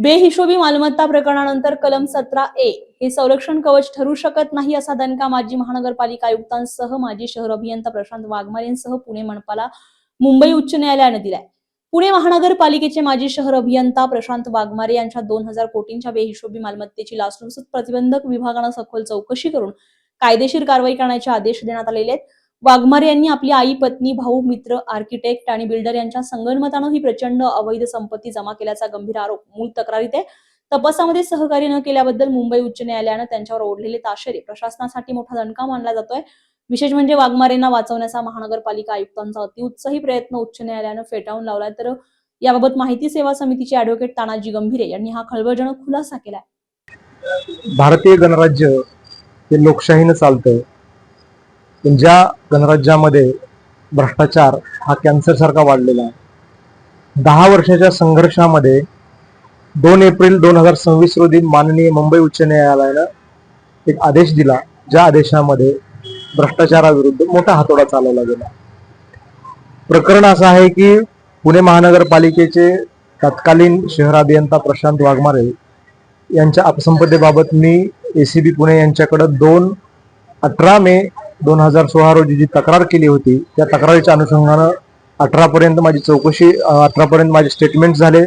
बेहिशोबी मालमत्ता प्रकरणानंतर कलम 17A हे संरक्षण कवच ठरू शकत नाही असा दणका माजी महानगरपालिका आयुक्तांसह माजी शहर अभियंता प्रशांत वाघमारे यांसह पुणे मनपाला मुंबई उच्च न्यायालयाने दिलाय। पुणे महानगरपालिकेचे माजी शहर अभियंता प्रशांत वाघमारे यांच्या 2000 कोटींच्या बेहिशोबी मालमत्तेची लाचलुचपत प्रतिबंधक विभागाने सखोल चौकशी करून कायदेशीर कारवाई करण्याचे आदेश देण्यात आलेले आहेत। वाघमारे यांनी आपली आई, पत्नी, भाऊ, मित्र, आर्किटेक्ट आणि बिल्डर यांच्या संगनमताने ही प्रचंड अवैध संपत्ती जमा केल्याचा गंभीर आरोप मूळ तक्रारीत आहे। तपासामध्ये सहकार्य न केल्याबद्दल मुंबई उच्च न्यायालयाने त्यांच्यावर ओढलेले ताशेरे प्रशासनासाठी मोठा दणका मानला जातोय। विशेष म्हणजे वाघमारेंना वाचवण्याचा महानगरपालिका आयुक्तांचा अतिउत्साही प्रयत्न उच्च न्यायालयाने फेटाळून लावलाय। तर याबाबत माहिती सेवा समितीचे ॲडव्होकेट तानाजी गंभीरे यांनी हा खळबळजनक खुलासा केलाय। भारतीय गणराज्य हे लोकशाहीने चालतं, पण ज्या गणराज्यामध्ये भ्रष्टाचार हा कॅन्सर सारखा वाढलेला आहे। 10 वर्षाच्या संघर्षामध्ये 2 एप्रिल 2026 रोजी माननीय मुंबई उच्च न्यायालयानं एक आदेश दिला, ज्या आदेशामध्ये भ्रष्टाचाराविरुद्ध मोठा हातोडा चालवला गेला। प्रकरण असं आहे की पुणे महानगरपालिकेचे तत्कालीन शहर अभियंता प्रशांत वाघमारे यांच्या अपसंपत्तीबाबत मी एसीबी पुणे यांच्याकडे 18 मे 2016 रोजी जी तक्रार केली होती, त्या तक्रारीच्या अनुषंगानं 18 पर्यंत माझे स्टेटमेंट झाले,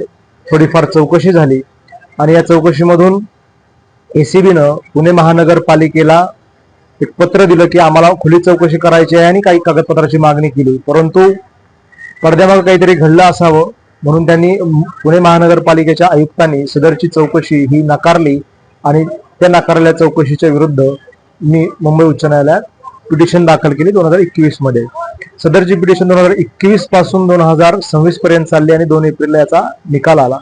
थोडीफार चौकशी झाली आणि या चौकशीमधून एसीबीनं पुणे महानगरपालिकेला एक पत्र दिलं की आम्हाला खुली चौकशी करायची आहे आणि काही कागदपत्राची मागणी केली, परंतु पडद्यामागे काहीतरी घडलं असावं म्हणून त्यांनी पुणे महानगरपालिकेच्या आयुक्तांनी सदरची चौकशी ही नाकारली आणि त्या नाकारलेल्या चौकशीच्या विरुद्ध मी मुंबई उच्च न्यायालयात पिटिशन दाखल केली 2021 मध्ये। सदरची पिटिशन 2021 पासून 2026 पर्यंत चालली आणि 2 एप्रिलला याचा निकाल आला।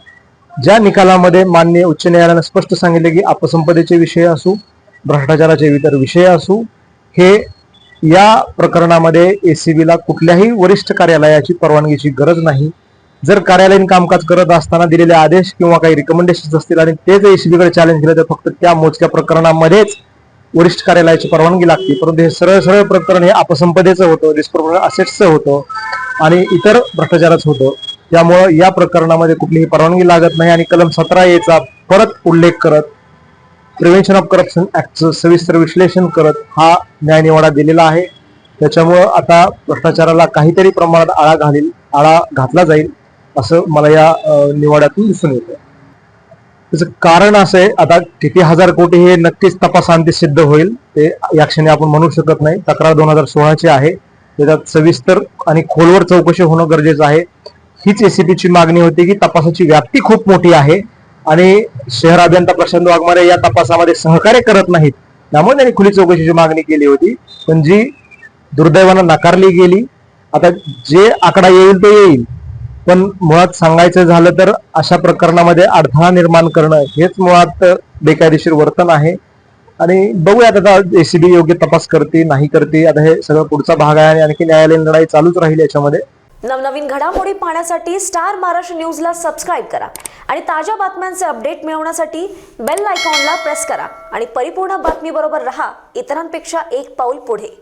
ज्या निकालामध्ये माननीय उच्च न्यायालयाने स्पष्ट सांगितले की अपसंपदेचे विषय असू, भ्रष्टाचाराचे इतर विषय असू, हे या प्रकरणामध्ये एसीबीला कुठल्याही वरिष्ठ कार्यालयाची परवानगीची गरज नाही। जर कार्यालयीन कामकाज करत असताना दिलेले आदेश किंवा काही रिकमेंडेशन्स असतील आणि तेच एसीबीकडे चॅलेंज केलं तर फक्त त्या मोजक्या प्रकरणामध्येच वरिष्ठ कार्यालयाची परवानगी लागते। परंतु हे सरळ प्रकरण हे अपसंपदेचं होतं, डिस्प्रोपोर्शनल असेट्सचं होतं आणि इतर भ्रष्टाचाराचं होतं, त्यामुळे या प्रकरणामध्ये कुठलीही परवानगी लागत नाही आणि कलम 17A चा परत उल्लेख करत प्रिव्हेन्शन ऑफ करप्शन ऍक्टचं सविस्तर विश्लेषण करत हा न्यायनिवाडा दिलेला आहे। त्याच्यामुळं आता भ्रष्टाचाराला काहीतरी प्रमाणात आळा घातला जाईल असं मला या निवाड्यातून दिसून येतं। त्याचं कारण असं आहे, आता किती हजार कोटी हे नक्कीच तपासांती सिद्ध होईल, ते या क्षणी आपण म्हणू शकत नाही। तक्रार 2016 ची आहे, त्याच्यात सविस्तर आणि खोलवर चौकशी होणं गरजेचं आहे। हीच एसीबीची मागणी होती की तपासाची व्याप्ती खूप मोठी आहे आणि शहर अभियंता प्रशांत वाघमारे या तपासामध्ये सहकार्य करत नाहीत, त्यामुळे त्यांनी खुली चौकशीची मागणी केली होती, पण जी दुर्दैवानं नाकारली गेली। आता जे आकडा येईल तो येईल, पण मुळात सांगायचं झालं तर अशा प्रकरणामध्ये अडथळा निर्माण करणं हेच मुळात बेकायदेशीर वर्तन आहे आणि बघूयात आता एसीबी योग्य तपास करते नाही करते, आता हे सगळं पुढचा भाग आहे आणि आणखी न्यायालयीन लढाई चालूच राहील याच्यामध्ये। नवनवीन घडामोडी पाहण्यासाठी स्टार महाराष्ट्र न्यूजला सबस्क्राईब करा आणि ताज्या बातम्यांचे अपडेट मिळवण्यासाठी बेल आयकॉनला प्रेस करा आणि परिपूर्ण बातमी बरोबर रहा, इतरांपेक्षा एक पाऊल पुढे।